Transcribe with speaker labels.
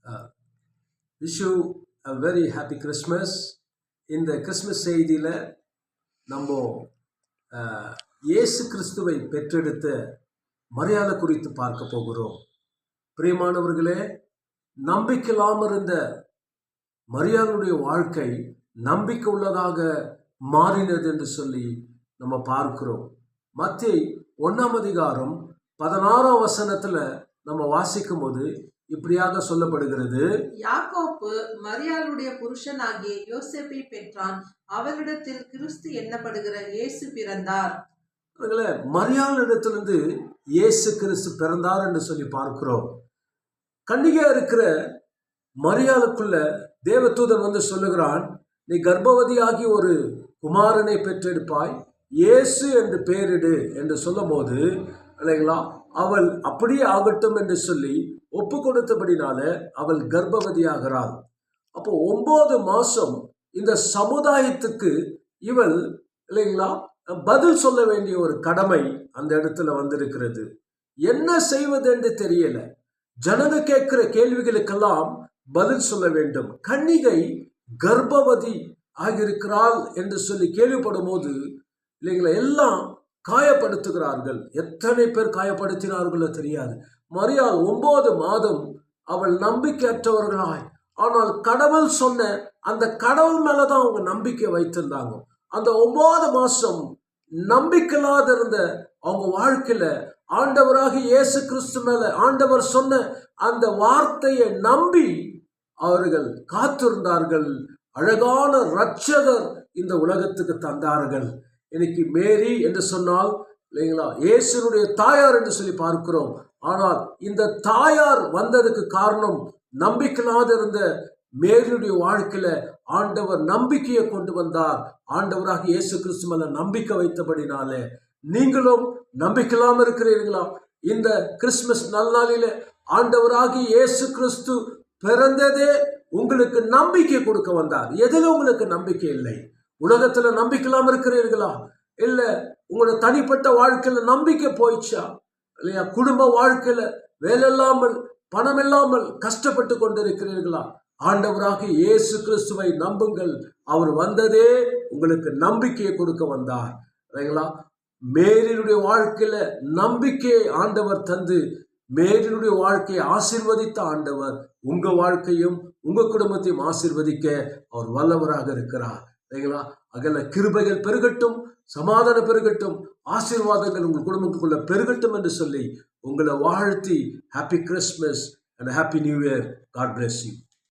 Speaker 1: Wish you a very happy Christmas. இந்த Christmas செய்தியில் நம்ம இயேசு கிறிஸ்துவை பெற்றெடுத்த மரியாதை குறித்து பார்க்க போகிறோம். பிரியமானவர்களே, நம்பிக்கையில்லாமல் இருந்த மரியாதையுடைய வாழ்க்கை நம்பிக்கை உள்ளதாக மாறினது என்று சொல்லி நம்ம பார்க்கிறோம். மத்தேயு 1:16 நம்ம வாசிக்கும் போது இப்படியாக சொல்லப்படுகிறது.
Speaker 2: யாக்கோப்பு மரியாளுடைய புருஷனாகிய யோசேப்பை பெற்றான், அவரிடத்தில் கிறிஸ்து எண்ணப்படுகிற இயேசு பிறந்தார்.
Speaker 1: மரியாளிடத்திலிருந்து இயேசு கிறிஸ்து பிறந்தார் என்று சொல்லி பார்க்கிறோம். கன்னிகையா இருக்கிற மரியாளுக்குள்ள தேவதூதன் வந்து சொல்லுகிறான், நீ கர்ப்பவதியாகி ஒரு குமாரனை பெற்றெடுப்பாய், இயேசு என்று பெயரிடு என்று சொல்லும் போது இல்லைங்களா, அவள் அப்படியே ஆகட்டும் என்று சொல்லி ஒப்பு கொடுத்தபடினால அவள் கர்ப்பவதியாகிறாள். அப்போ 9 மாசம் இந்த சமுதாயத்துக்கு இவள் இல்லைங்களா பதில் சொல்ல வேண்டிய ஒரு கடமை அந்த இடத்துல வந்திருக்கிறது. என்ன செய்வது என்று தெரியல. ஜனங்க கேட்கிற கேள்விகளுக்கெல்லாம் பதில் சொல்ல வேண்டும். கன்னிகை கர்ப்பவதி ஆகியிருக்கிறாள் என்று சொல்லி கேள்விப்படும் போது இல்லைங்களா எல்லாம் காயப்படுத்துகிறார்கள். எத்தனை பேர் காயப்படுத்தினார்களோ தெரியாது. மரியாள் 9 மாதம் அவள் நம்பிக்கையற்றவர்களாய், ஆனால் கடவுள் சொன்ன அந்த கடவுள் மேலதான் அவங்க நம்பிக்கை வைத்திருந்தாங்க. அந்த 9 மாசம் நம்பிக்கையில்லாத இருந்த அவங்க வாழ்க்கையில ஆண்டவராக இயேசு கிறிஸ்து மேல ஆண்டவர் சொன்ன அந்த வார்த்தையை நம்பி அவர்கள் காத்திருந்தார்கள். அழகான இரட்சகர் இந்த உலகத்துக்கு தந்தார்கள். இன்னைக்கு மேரி என்று சொன்னால் இல்லைங்களா இயேசுனுடைய தாயார் என்று சொல்லி பார்க்கிறோம். ஆனால் இந்த தாயார் வந்ததுக்கு காரணம் நம்பிக்கையில்லாத இருந்த மேரியுடைய வாழ்க்கையில ஆண்டவர் நம்பிக்கையை கொண்டு வந்தார். ஆண்டவராக இயேசு கிறிஸ்து மேல நம்பிக்கை வைத்தபடினாலே நீங்களும் நம்பிக்கையில்லாம இருக்கிறீர்களா? இந்த கிறிஸ்துமஸ் நல்நாளில ஆண்டவராக இயேசு கிறிஸ்து பிறந்ததே உங்களுக்கு நம்பிக்கை கொடுக்க வந்தார். எதிலும் உங்களுக்கு நம்பிக்கை இல்லை. உலகத்துல நம்பிக்கை இல்லாம இருக்கிறீர்களா? இல்ல உங்களோட தனிப்பட்ட வாழ்க்கையில நம்பிக்கை போயிடுச்சா? இல்லையா குடும்ப வாழ்க்கையில வேலை இல்லாமல் பணம் இல்லாமல் கஷ்டப்பட்டு கொண்டிருக்கிறீர்களா? ஆண்டவராக இயேசு கிறிஸ்துவை நம்புங்கள். அவர் வந்ததே உங்களுக்கு நம்பிக்கையை கொடுக்க வந்தார். இல்லைங்களா மேரியுடைய வாழ்க்கையில நம்பிக்கையை ஆண்டவர் தந்து மேரியுடைய வாழ்க்கையை ஆசீர்வதித்த ஆண்டவர் உங்க வாழ்க்கையும் உங்க குடும்பத்தையும் ஆசீர்வதிக்க அவர் வல்லவராக இருக்கிறார். சரிங்களா? அகல கிருபைகள் பெருகட்டும், சமாதானம் பெருகட்டும், ஆசீர்வாதங்கள் உங்கள் குடும்பத்துக்குள்ள பெருகட்டும் என்று சொல்லி உங்களை வாழ்த்தி happy Christmas and happy New Year. God bless you.